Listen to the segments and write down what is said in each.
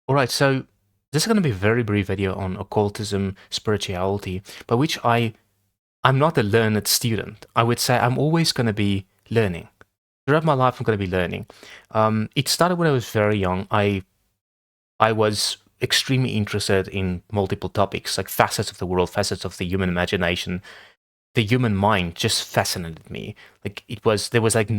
All right, so this is going to be a very brief video on occultism, spirituality, by which I'm not a learned student. I would say I'm always going to be learning. Throughout my life, I'm going to be learning. It started when I was very young. I was extremely interested in multiple topics, like facets of the world, facets of the human imagination. The human mind just fascinated me. Like there was like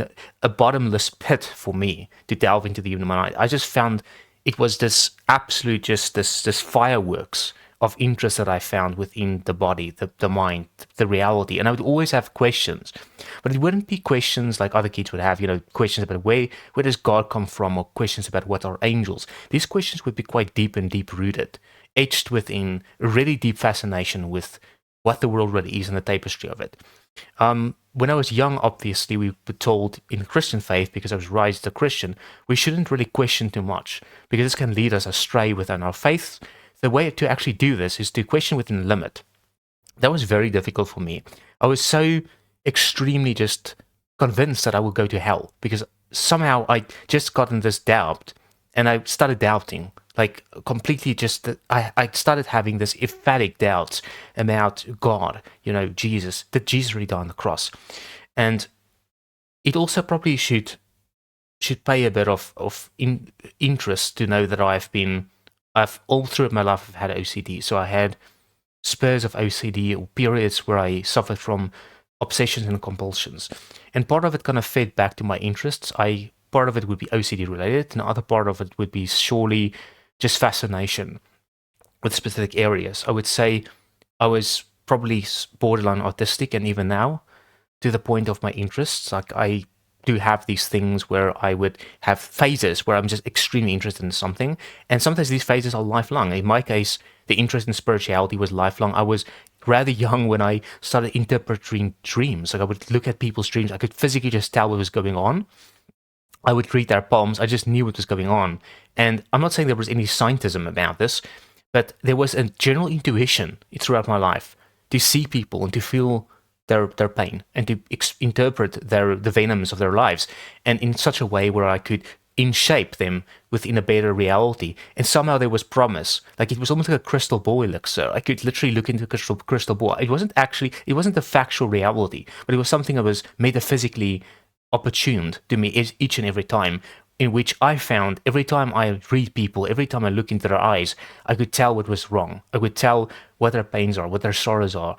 a bottomless pit for me to delve into the human mind. I just found it was this absolute, just this fireworks of interest that I found within the body, the mind, the reality. And I would always have questions, but it wouldn't be questions like other kids would have, questions about where does God come from, or questions about what are angels. These questions would be quite deep and deep rooted, etched within a really deep fascination with what the world really is and the tapestry of it. When I was young, obviously, we were told in Christian faith, because I was raised a Christian, we shouldn't really question too much, because this can lead us astray within our faith. The way to actually do this is to question within a limit. That was very difficult for me. I was so extremely just convinced that I would go to hell, because somehow I just got in this doubt, and I started doubting, like completely just, I started having this emphatic doubts about God, Jesus, did Jesus really die on the cross? And it also probably should pay a bit of interest to know that I've all throughout my life I've had OCD. So I had spurs of OCD, or periods where I suffered from obsessions and compulsions. And part of it kind of fed back to my interests. Part of it would be OCD related, and the other part of it would be surely just fascination with specific areas. I would say I was probably borderline autistic, and even now, to the point of my interests. Like, I do have these things where I would have phases where I'm just extremely interested in something, and sometimes these phases are lifelong. In my case, the interest in spirituality was lifelong. I was rather young when I started interpreting dreams. Like, I would look at people's dreams. I could physically just tell what was going on. I would read their poems. I just knew what was going on. And I'm not saying there was any scientism about this, but there was a general intuition throughout my life to see people and to feel their pain, and to interpret the venoms of their lives, and in such a way where I could inshape them within a better reality. And somehow there was promise. Like, it was almost like a crystal ball elixir. I could literally look into a crystal ball. It wasn't a factual reality, but it was something that was metaphysically opportuned to me each and every time, in which I found every time I read people, every time I look into their eyes, I could tell what was wrong. I could tell what their pains are, what their sorrows are,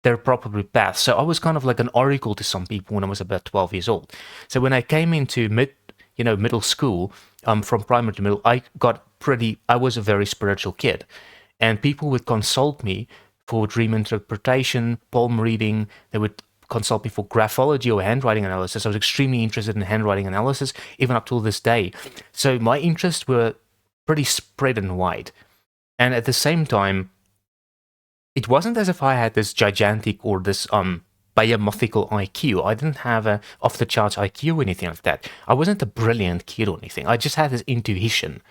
their proper path. So I was kind of like an oracle to some people when I was about 12 years old. So when I came into middle school, from primary to middle, I was a very spiritual kid, and people would consult me for dream interpretation, palm reading. They would consult me for graphology or handwriting analysis. I was extremely interested in handwriting analysis, even up till this day. So my interests were pretty spread and wide. And at the same time, it wasn't as if I had this gigantic or this biomorphical IQ. I didn't have a off the charts IQ or anything like that. I wasn't a brilliant kid or anything. I just had this intuition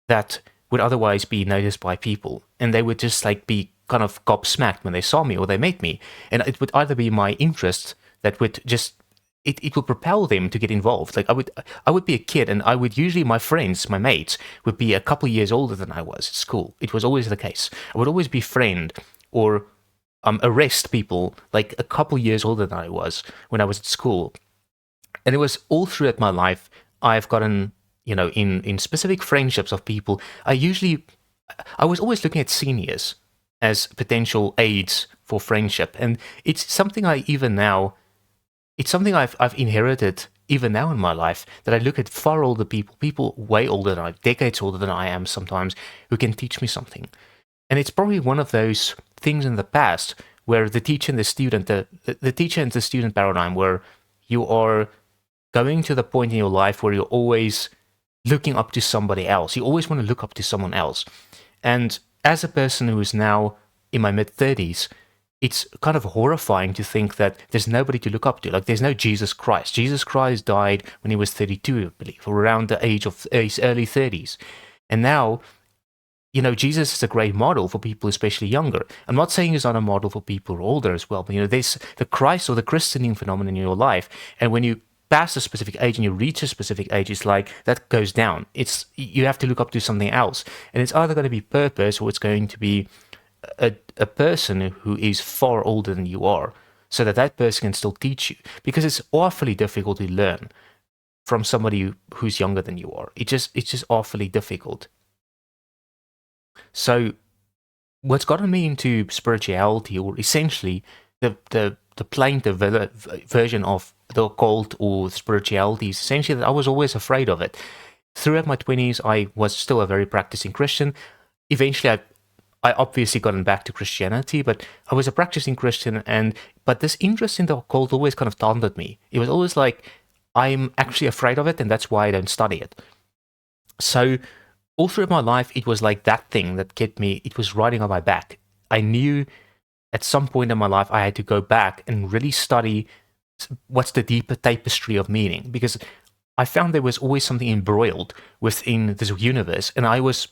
that would otherwise be noticed by people, and they would just like be kind of gobsmacked when they saw me or they met me. And it would either be my interest that would just it would propel them to get involved. Like, I would be a kid, and I would usually, my friends, my mates, would be a couple of years older than I was at school. It was always the case. I would always befriend or arrest people like a couple years older than I was when I was at school. And it was all throughout my life I've gotten, in specific friendships of people, I was always looking at seniors as potential aids for friendship. And it's something I've inherited even now in my life, that I look at far older people way older than decades older than I am sometimes, who can teach me something. And it's probably one of those things in the past where the teacher and the student, the teacher and the student paradigm, where you are going to the point in your life where you're always looking up to somebody else. You always want to look up to someone else. And as a person who is now in my mid-30s, it's kind of horrifying to think that there's nobody to look up to. Like, there's no Jesus Christ. Jesus Christ died when he was 32, I believe, or around the age of his early 30s. And now, Jesus is a great model for people, especially younger. I'm not saying he's not a model for people who are older as well, but there's the Christ or the Christening phenomenon in your life. And when you past a specific age and you reach a specific age, it's like that goes down. You have to look up to something else, and it's either going to be purpose or it's going to be a person who is far older than you are, so that person can still teach you, because it's awfully difficult to learn from somebody who's younger than you are. It's just awfully difficult. So what's gotten me into spirituality, or essentially the plaintive version of the occult or spirituality, is essentially that I was always afraid of it. Throughout my 20s, I was still a very practicing Christian. Eventually, I obviously gotten back to Christianity, but I was a practicing Christian, but this interest in the occult always kind of taunted me. It was always like, I'm actually afraid of it, and that's why I don't study it. So all through my life, it was like that thing that kept me, it was riding on my back. I knew at some point in my life I had to go back and really study what's the deeper tapestry of meaning, because I found there was always something embroiled within this universe, and I was,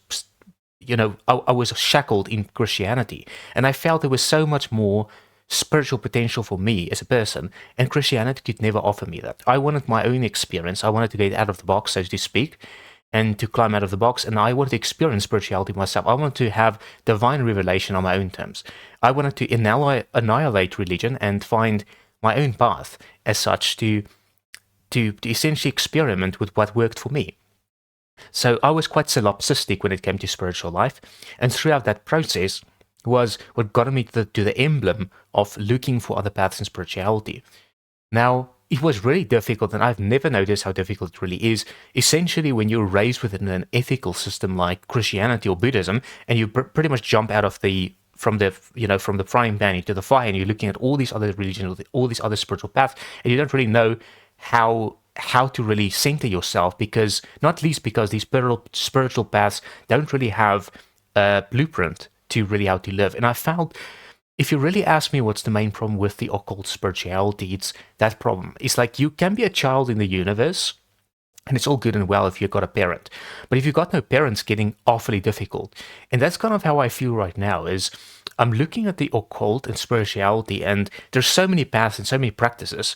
I was shackled in Christianity, and I felt there was so much more spiritual potential for me as a person, and Christianity could never offer me that. I wanted my own experience. I wanted to get out of the box, so to speak, and to climb out of the box, and I wanted to experience spirituality myself. I wanted to have divine revelation on my own terms. I wanted to annihilate religion and find my own path as such, to essentially experiment with what worked for me. So I was quite solipsistic when it came to spiritual life, and throughout that process was what got me to the emblem of looking for other paths in spirituality. Now, it was really difficult, and I've never noticed how difficult it really is. Essentially, when you're raised within an ethical system like Christianity or Buddhism, and you pretty much jump out of from the frying pan into the fire, and you're looking at all these other religions, all these other spiritual paths, and you don't really know how to really center yourself, because not least because these spiritual paths don't really have a blueprint to really how to live. And I found, if you really ask me what's the main problem with the occult spirituality, it's that problem. It's like you can be a child in the universe, and it's all good and well if you've got a parent. But if you've got no parents, getting awfully difficult. And that's kind of how I feel right now, is I'm looking at the occult and spirituality, and there's so many paths and so many practices.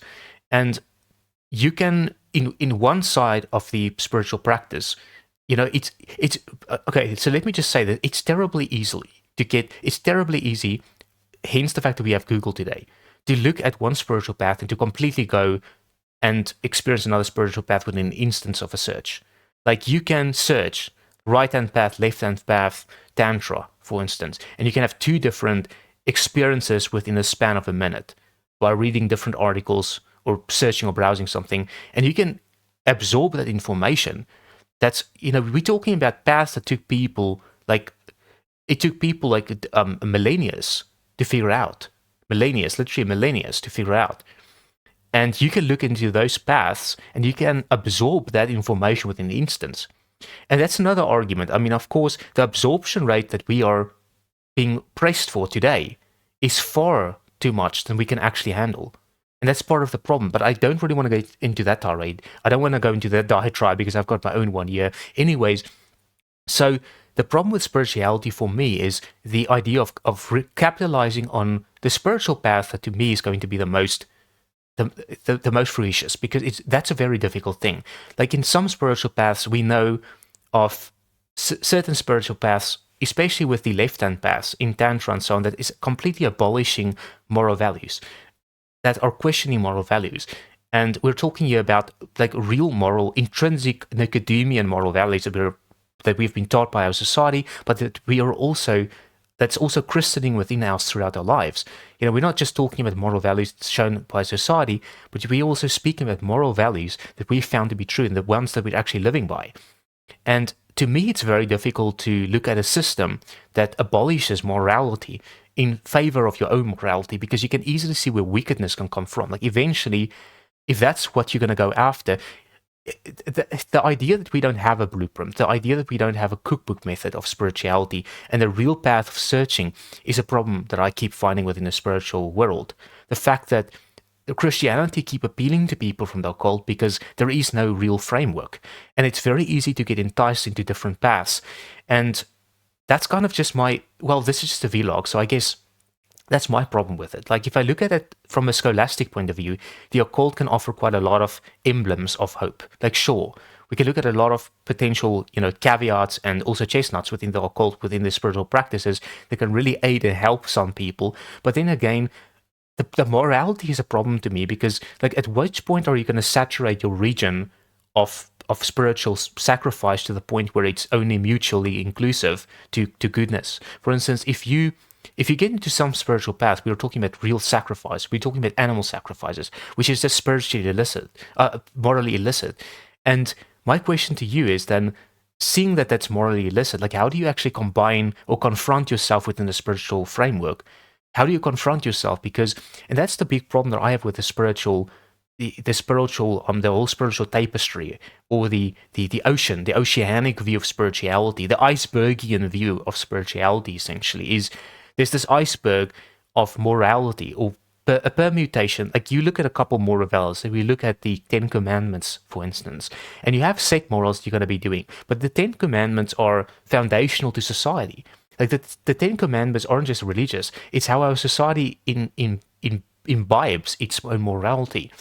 And you can, in one side of the spiritual practice, it's okay. So let me just say that it's terribly easy, hence the fact that we have Google today, to look at one spiritual path and to completely go and experience another spiritual path within an instance of a search. Like, you can search right-hand path, left-hand path, Tantra, for instance, and you can have two different experiences within a span of a minute by reading different articles or searching or browsing something, and you can absorb that information. That's, we're talking about paths that took people like millennia to figure out. Literally millennia to figure out. And you can look into those paths and you can absorb that information within an instance. And that's another argument. I mean, of course, the absorption rate that we are being praised for today is far too much than we can actually handle. And that's part of the problem. But I don't really want to get into that tirade. I don't want to go into that diatribe because I've got my own one here. Anyways, so the problem with spirituality for me is the idea of capitalizing on the spiritual path that to me is going to be the most fruitious, because that's a very difficult thing. Like, in some spiritual paths, we know of certain spiritual paths, especially with the left-hand paths in Tantra and so on, that is completely abolishing moral values, that are questioning moral values. And we're talking here about like real moral, intrinsic Nicodemean moral values that we've been taught by our society, but that's also christening within us throughout our lives. We're not just talking about moral values shown by society, but we're also speaking about moral values that we found to be true and the ones that we're actually living by. And to me, it's very difficult to look at a system that abolishes morality in favor of your own morality, because you can easily see where wickedness can come from. Like, eventually, if that's what you're going to go after, the idea that we don't have a blueprint, the idea that we don't have a cookbook method of spirituality and the real path of searching is a problem that I keep finding within the spiritual world. The fact that Christianity keep appealing to people from the occult because there is no real framework, and it's very easy to get enticed into different paths. And that's kind of just this is just a vlog, so I guess That's my problem with it. Like, if I look at it from a scholastic point of view, the occult can offer quite a lot of emblems of hope. Like, sure, we can look at a lot of potential, caveats and also chestnuts within the occult, within the spiritual practices that can really aid and help some people. But then again, the morality is a problem to me, because, like, at which point are you going to saturate your region of spiritual sacrifice to the point where it's only mutually inclusive to goodness? For instance, if you get into some spiritual path, we are talking about real sacrifice. We're talking about animal sacrifices, which is just spiritually illicit, morally illicit. And my question to you is then, seeing that that's morally illicit, like, how do you actually combine or confront yourself within the spiritual framework? How do you confront yourself? Because, and that's the big problem that I have with the whole spiritual tapestry, or the ocean, the oceanic view of spirituality, the icebergian view of spirituality, essentially, is there's this iceberg of morality, or a permutation. Like, you look at a couple morals, if we look at the Ten Commandments, for instance, and you have set morals you're going to be doing, but the Ten Commandments are foundational to society. Like, the Ten Commandments aren't just religious, it's how our society imbibes its own morality.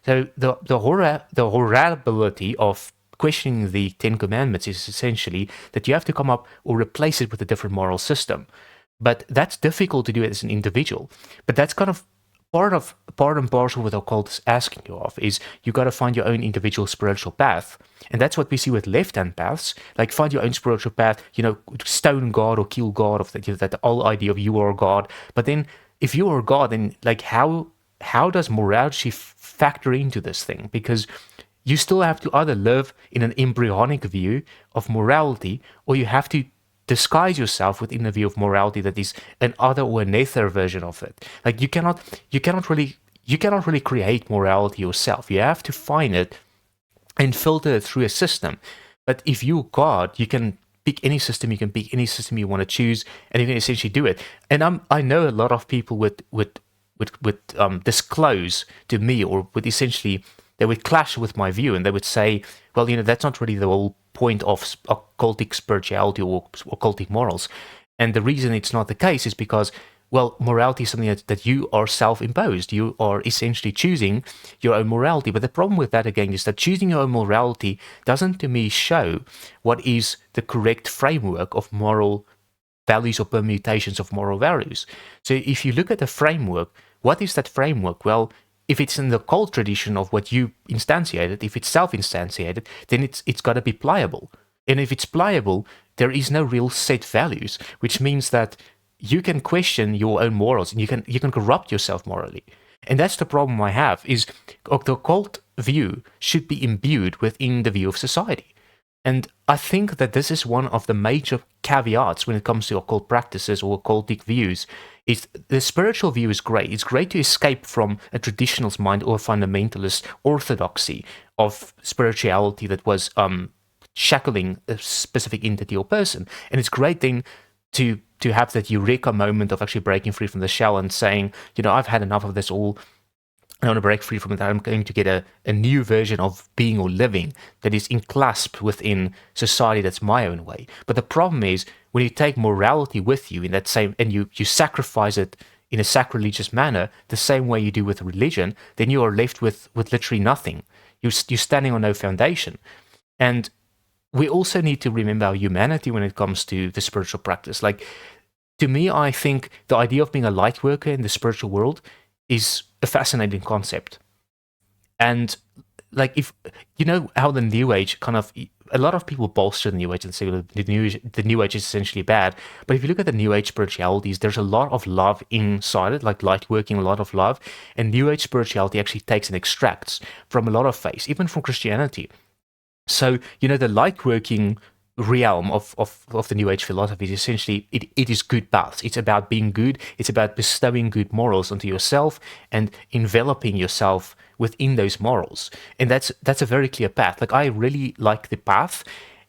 So the horribility of questioning the Ten Commandments is essentially that you have to come up or replace it with a different moral system. But that's difficult to do as an individual. But that's kind of part and parcel with occult is asking you of, is you got to find your own individual spiritual path. And that's what we see with left-hand paths, like find your own spiritual path, stone God or kill God, of that whole idea of you are God. But then if you are God, then, like, how does morality factor into this thing? Because you still have to either live in an embryonic view of morality, or you have to disguise yourself within a view of morality that is an other or a nether version of it. Like, you cannot really create morality yourself. You have to find it and filter it through a system. But if you're God, you can pick any system. You can pick any system you want to choose, and you can essentially do it. And I know a lot of people would disclose to me, or would essentially, they would clash with my view, and they would say, well, that's not really the whole point of occultic spirituality or occultic morals. And the reason it's not the case is because, well, morality is something that you are self-imposed. You are essentially choosing your own morality. But the problem with that, again, is that choosing your own morality doesn't, to me, show what is the correct framework of moral values or permutations of moral values. So if you look at the framework, what is that framework? Well, if it's in the occult tradition of what you instantiated, if it's self-instantiated, then it's got to be pliable. And if it's pliable, there is no real set values, which means that you can question your own morals, and you can corrupt yourself morally. And that's the problem I have, is the occult view should be imbued within the view of society. And I think that this is one of the major caveats when it comes to occult practices or occultic views, is the spiritual view is great. It's great to escape from a traditionalist mind or a fundamentalist orthodoxy of spirituality that was shackling a specific entity or person. And it's great then to have that eureka moment of actually breaking free from the shell and saying, I've had enough of this all. I want to break free from it. I'm going to get a new version of being or living that is enclasped within society that's my own way. But the problem is, when you take morality with you in that same, and you sacrifice it in a sacrilegious manner, the same way you do with religion, then you are left with literally nothing. You're standing on no foundation. And we also need to remember our humanity when it comes to the spiritual practice. Like, to me, I think the idea of being a light worker in the spiritual world is a fascinating concept. And, like, if how the New Age kind of, a lot of people bolster the New Age and say, well, the New Age is essentially bad. But if you look at the New Age spiritualities, there's a lot of love inside it, like light working, a lot of love. And New Age spirituality actually takes and extracts from a lot of faiths, even from Christianity. So, the light working realm of the New Age philosophy is essentially, it is good paths. It's about being good. It's about bestowing good morals onto yourself and enveloping yourself within those morals. And that's a very clear path. Like, I really like the path,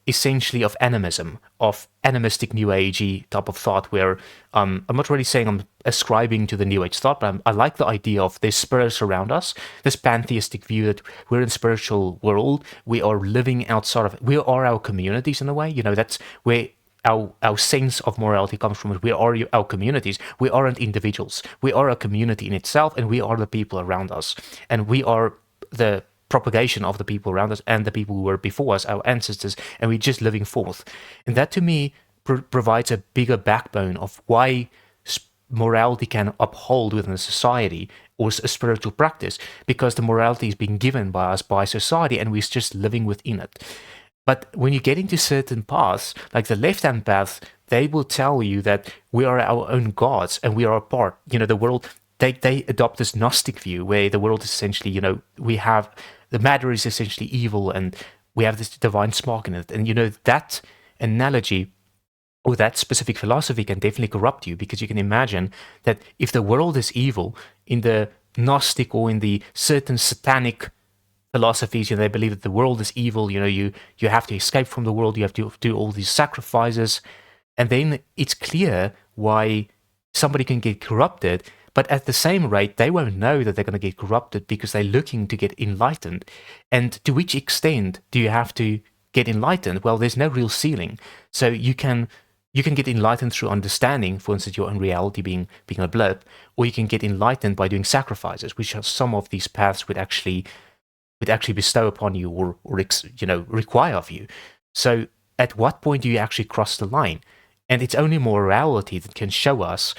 essentially, of animism, of animistic New Agey type of thought, where I'm not really saying I'm ascribing to the New Age thought, but I like the idea of there's spirits around us, this pantheistic view that we're in a spiritual world, we are living outside of it. We are our communities in a way. That's where our sense of morality comes from it. We are our communities. We aren't individuals. We are a community in itself, and we are the people around us. And we are the propagation of the people around us and the people who were before us, our ancestors, and we're just living forth. And that, to me, provides a bigger backbone of why morality can uphold within a society or a spiritual practice, because the morality is being given by us, by society, and we're just living within it. But when you get into certain paths, like the left-hand path, they will tell you that we are our own gods and we are a part. The world, they adopt this Gnostic view where the world is essentially, we have, the matter is essentially evil and we have this divine spark in it. And, that analogy or that specific philosophy can definitely corrupt you, because you can imagine that if the world is evil, in the Gnostic or in the certain satanic philosophies, they believe that the world is evil. You have to escape from the world. You have to do all these sacrifices, and then it's clear why somebody can get corrupted. But at the same rate, they won't know that they're going to get corrupted because they're looking to get enlightened. And to which extent do you have to get enlightened? Well, there's no real ceiling. So you can get enlightened through understanding, for instance, your own reality being a blip, or you can get enlightened by doing sacrifices, which are some of these paths would actually bestow upon you or require of you. So at what point do you actually cross the line? And it's only morality that can show us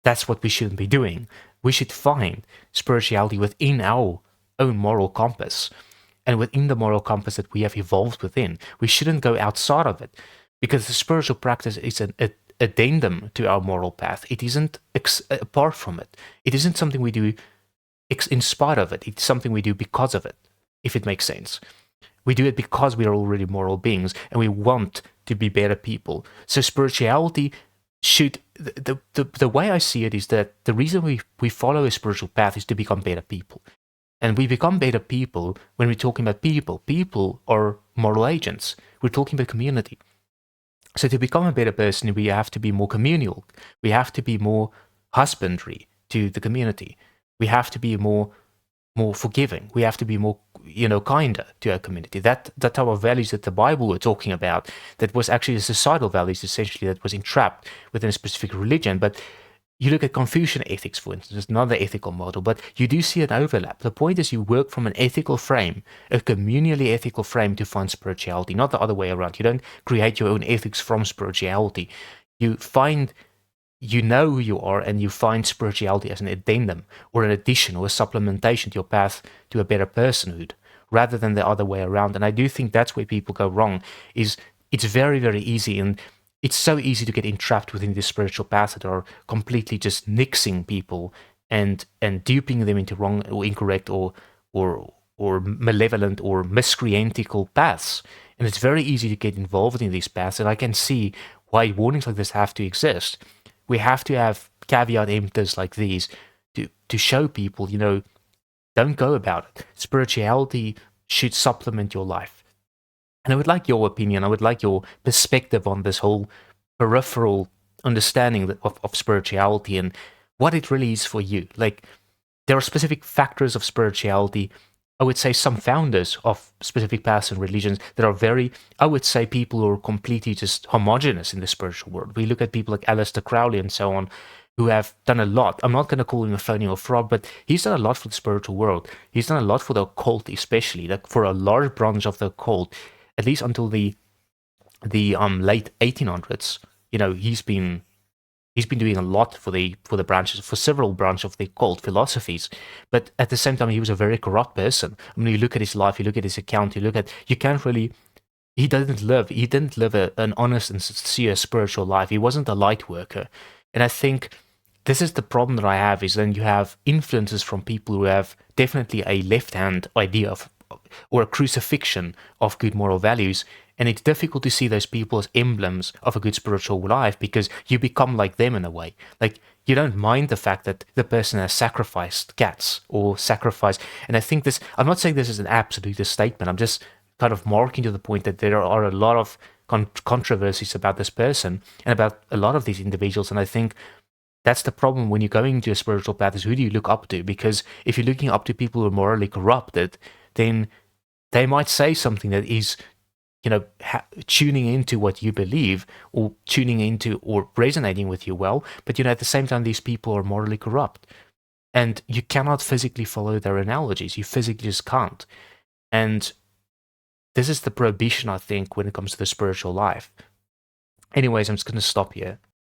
that's what we shouldn't be doing. We should find spirituality within our own moral compass, and within the moral compass that we have evolved within. We shouldn't go outside of it, because the spiritual practice is an addendum to our moral path. It isn't apart from it. It isn't something we do in spite of it. It's something we do because of it, if it makes sense. We do it because we are already moral beings and we want to be better people. So spirituality should, the way I see it is that the reason we follow a spiritual path is to become better people. And we become better people when we're talking about people. People are moral agents. We're talking about community. So to become a better person, we have to be more communal. We have to be more husbandry to the community. We have to be more forgiving. We have to be more, kinder to our community. That type of values that the Bible were talking about, that was actually the societal values, essentially, that was entrapped within a specific religion. But you look at Confucian ethics, for instance, another ethical model, but you do see an overlap. The point is you work from an ethical frame, a communally ethical frame, to find spirituality, not the other way around. You don't create your own ethics from spirituality. You know who you are, and you find spirituality as an addendum or an addition or a supplementation to your path to a better personhood, rather than the other way around. And I do think that's where people go wrong, is it's very, very easy, and it's so easy to get entrapped within this spiritual path that are completely just nixing people and duping them into wrong or incorrect or malevolent or miscreantical paths. And it's very easy to get involved in these paths, and I can see why warnings like this have to exist. We have to have caveat emptors like these to show people, don't go about it. Spirituality should supplement your life. And I would like your opinion. I would like your perspective on this whole peripheral understanding of spirituality and what it really is for you. Like, there are specific factors of spirituality. I would say some founders of specific paths and religions that are very, I would say, people who are completely just homogenous in the spiritual world. We look at people like Aleister Crowley and so on, who have done a lot. I'm not going to call him a phony or fraud, but he's done a lot for the spiritual world. He's done a lot for the occult, especially, like for a large branch of the occult, at least until the late 1800s. He's been doing a lot for the branches, for several branches of the occult philosophies. But at the same time, he was a very corrupt person. I mean, you look at his life, you look at his account, you can't really. He didn't live an honest and sincere spiritual life. He wasn't a light worker, and I think this is the problem that I have. Is then you have influences from people who have definitely a left-hand idea of, or a crucifixion of good moral values. And it's difficult to see those people as emblems of a good spiritual life, because you become like them in a way. Like, you don't mind the fact that the person has sacrificed cats or sacrificed. And I think this, I'm not saying this is an absolute statement. I'm just kind of marking to the point that there are a lot of controversies about this person and about a lot of these individuals. And I think that's the problem when you're going to a spiritual path, is who do you look up to? Because if you're looking up to people who are morally corrupted, then they might say something that is tuning into what you believe, or tuning into or resonating with you well. But, at the same time, these people are morally corrupt. And you cannot physically follow their analogies. You physically just can't. And this is the prohibition, I think, when it comes to the spiritual life. Anyways, I'm just going to stop here.